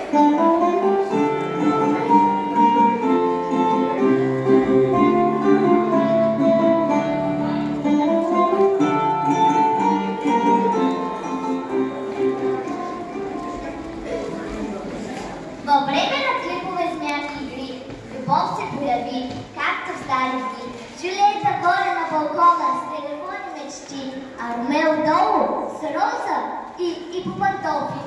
Във време на клипове с някакви игри, любов се появи, както в стари дни. Джулиета горе на балкона с телефони мечти, а Ромео долу с роза и по пантофи.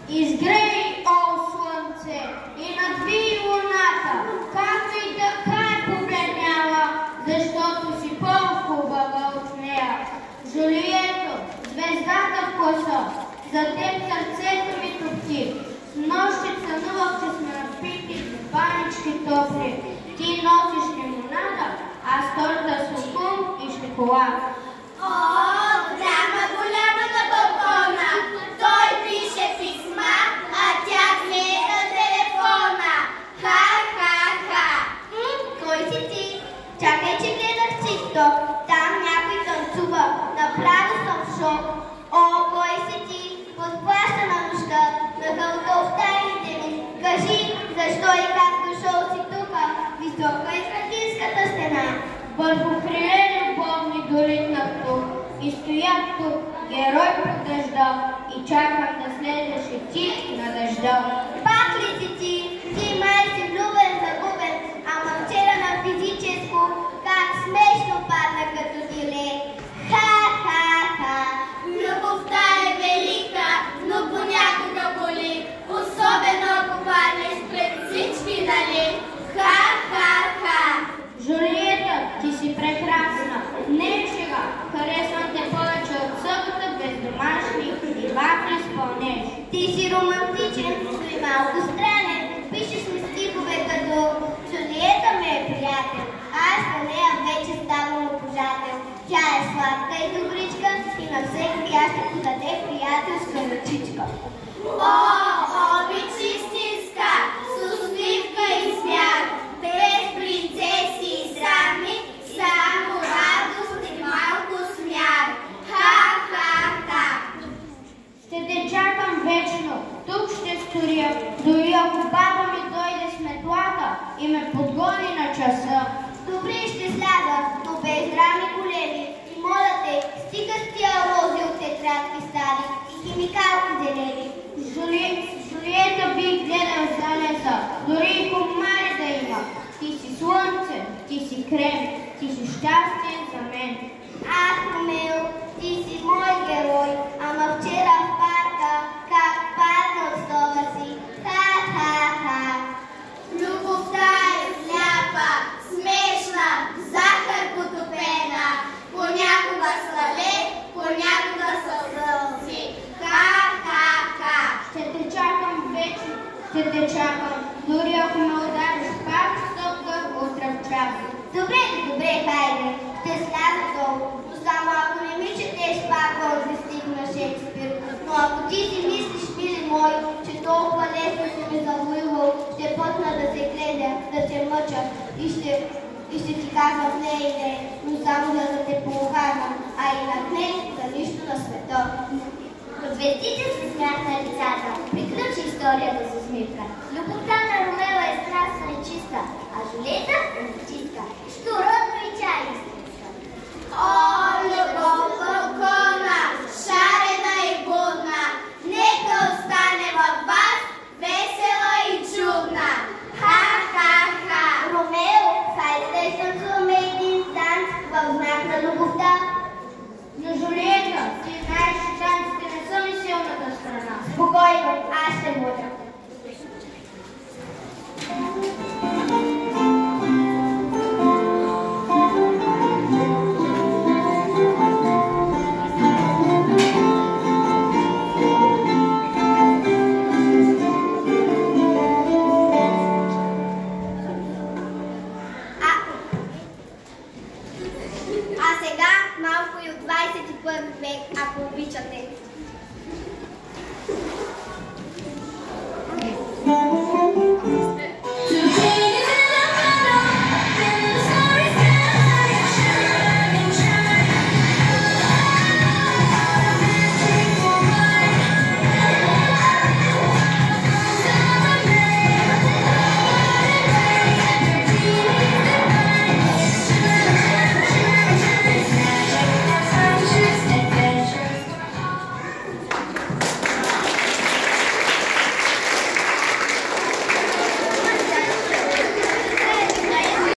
Изгрей, о слънце, и надви луната, както и така е побледняла, защото си по-хубава от нея. Жулието, звездата в коса, за теб сърцето ми топти. С нощи сънувах, че сме напити с банички топли. Ти носиш лимонада, аз торта с лукум и шоколад. О, голяма на балкона, той пише писма, а тя гледа телефона. Ха-ха-ха. Кой си ти? Чакай, че гледах TikTok, там някой танцува, направо съм в шок. О, кой си ти? Подплаща на нощта, на гълта в тайните ми. Кажи, защо и как дошъл си тука, висока и градинската стена. Върху криле любовни долитнах тук и стоях тук, герой под дъжда, и чакам да слезеш и ти на дъжда. Пак ли си ти? Ти май си влюбен, загубен, ама вчера на физическо, как смешно падна като диле. Ха-ха-ха. Любовта е велика, но понякога боли, особено ако паднеш пред всички, нали? Ха-ха-ха. Жулиета, ти си прекрасна. Не е шега, харесвам те повече от събота без домашни и вафли с пълнеж. Ти си романтичен, но и малко странен. Пишеш ми стихове като Жулиета ме е приятел, аз на нея вече ставам обожател. Тя е сладка и добричка и на всеки тя ще подаде приятелска ръчичка. О, обич истинска, с усмивка и смях, без принцеси и сами, само радост и малко смях. Ха-ха-ха. Ще те чакам вечно, тук ще сторя, дори ако баба ми дойде с метлата и ме подгони на часа. Добре, ще сляза, но без драми големи. И моля те, стига с тия рози от тетрадки стари и химикалки зелени. Жулиета би гледал за леса, дори и комари да има. Ти си слънце, ти си крем, ти си щастие за мен. Ах, Ромео, ти си мой герой, ама вчера в парка, как падна от стола си. Ха-ха-ха. Любовта е сляпа, смешна, захар потопена, понякога слале, понякога сълзи. Ха-ха-ха. Ще те чакам вечно, ще те чакам, дори ако ме удариш пак стопка утре в час. Добре, хайде, ще сляза долу, но само ако не ми четеш пак този стих на Шекспир. Но ако ти си мислиш, мили мой, че толкова лесно си ме завоювал, ще почна да се гледя, да се мъча и ще ти казвам не и не, но само за да те поухарвам, а и над не за нищо на света. Звездите се смях на лицата, приключи историята с усмивка. Любовта на Ромео е страстна и чиста, а Жулиета е чистка. Що родно и тя е истинска. О, любов!